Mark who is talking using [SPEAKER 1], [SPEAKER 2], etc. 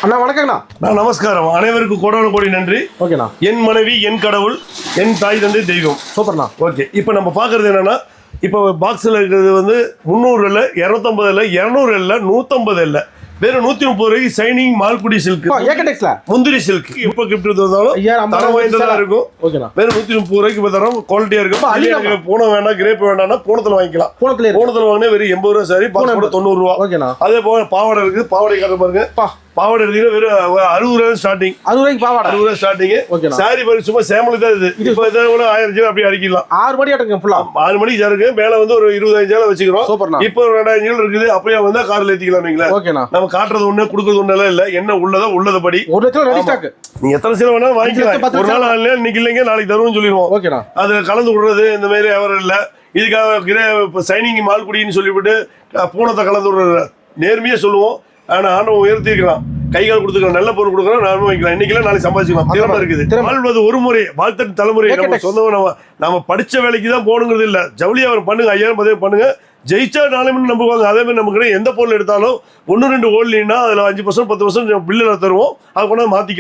[SPEAKER 1] அண்ணா வணக்கங்கண்ணா.
[SPEAKER 2] நான் நமஸ்காரம். அனைவருக்கும் கோடான கோடி நன்றி.
[SPEAKER 1] ஓகேண்ணா.
[SPEAKER 2] என் மனைவி, என் கடவுள், என் தாய் தந்தை தெய்வம்.
[SPEAKER 1] சூப்பர்ண்ணா.
[SPEAKER 2] ஓகே, இப்போ நம்ம பார்க்கறது என்னன்னா, இப்போ பாக்ஸில் இருக்கிறது வந்து 300 இல்லை, 250 இல்லை, 200 இல்லை, 150 இல்லை, வெறும் 130 ரூபாய்க்கு சைனிங் மால்குடி சில்க்,
[SPEAKER 1] ஏகடெக்ஸ்ல முந்திரி
[SPEAKER 2] சில்க். இப்போ கிஃப்ட் வந்தாலும் தரம் வாய்ந்ததா இருக்கும்.
[SPEAKER 1] ஓகேண்ணா.
[SPEAKER 2] வெறும் 130 ரூபாய்க்கு இப்போ தரம் குவாலிட்டியா இருக்கும். பூனை வேண்டாம், கிரேப் வேண்டாம்னா பூனத்தில் வாங்கிக்கலாம். பூனத்தில் வாங்கினா வெறும் 80 ரூபா சாரி, பாக்ஸ் 90 ரூபா.
[SPEAKER 1] ஓகேண்ணா.
[SPEAKER 2] அதே போல பாவாடை இருக்கு, பாவாடை காட்ட பாருங்க. பாவாடை எடுத்தீங்கன்னா வெறும் 60 ரூபாய் ஸ்டார்டிங். 60 ரூபாய்க்கு பாவாடை, 60 ரூபாய் ஸ்டார்டிங். சாரி பாரு, சும்மா சேமலுக்கு தான் இது. இப்போ இதை கூட 1000 ஜீரோ அப்படி அடிக்கலாம். 6 மணி ஆட்டுங்க ஃபுல்லா. 6 மணிக்கு இருக்கு. மேல வந்து ஒரு 25 வச்சுக்கிறோம். இப்போ 2000 ஜீரோ இருக்குது. அப்படியே வந்தா கார்ல ஏத்திக்கலாம். நீங்களா நம்ம காட்டுறது ஒண்ணு, கொடுக்கறது ஒண்ணு எல்லாம் இல்ல. என்ன உள்ளதோ உள்ளதபடி 1 லட்சம் ரெடி ஸ்டாக். நீ எத்தனை சில வேணாலும் வாங்கிக்கலாம். ஒரு நாள் ஆகல, இன்னைக்கு இல்லைங்க நாளைக்கு தருவோம்னு சொல்லிடுவோம். ஓகேண்ணா. அது கலந்து விடுறது இந்த மாதிரி விவரம் இல்ல. இதுக்காக சைனிங் மால்குடின்னு சொல்லிவிட்டு பூனத்தை கலந்து விடுறது நேர்மையா சொல்லுவோம். ஆனா ஆண்டவன் உயர்த்தி இருக்கலாம். கைகால் கொடுத்துக்கலாம், நல்ல பொருள் கொடுக்கலாம், நானும் வாங்கிக்கலாம். இன்னைக்கு நாளைக்கு சம்பாதிச்சுக்கலாம். திறமை இருக்குது. வாழ்வது ஒரு முறை, வாழ்த்தட்டு தலைமுறை. நம்ம சொந்தம் நம்ம படிச்ச வேலைக்கு தான் போகணுங்கிறது இல்ல. ஜவுளி அவர் பண்ணுங்க, 5000 10 பண்ணுங்க. ஜெயிச்சா 4 மணி நம்புவாங்க. அதே மாதிரி நமக்கு எந்த பொருள் எடுத்தாலும் 1 2 ஓடலின்னா அதுல 5% 10% பில்லுல தருவோம். அதை கொண்டாந்து மாத்திக்கலாம்.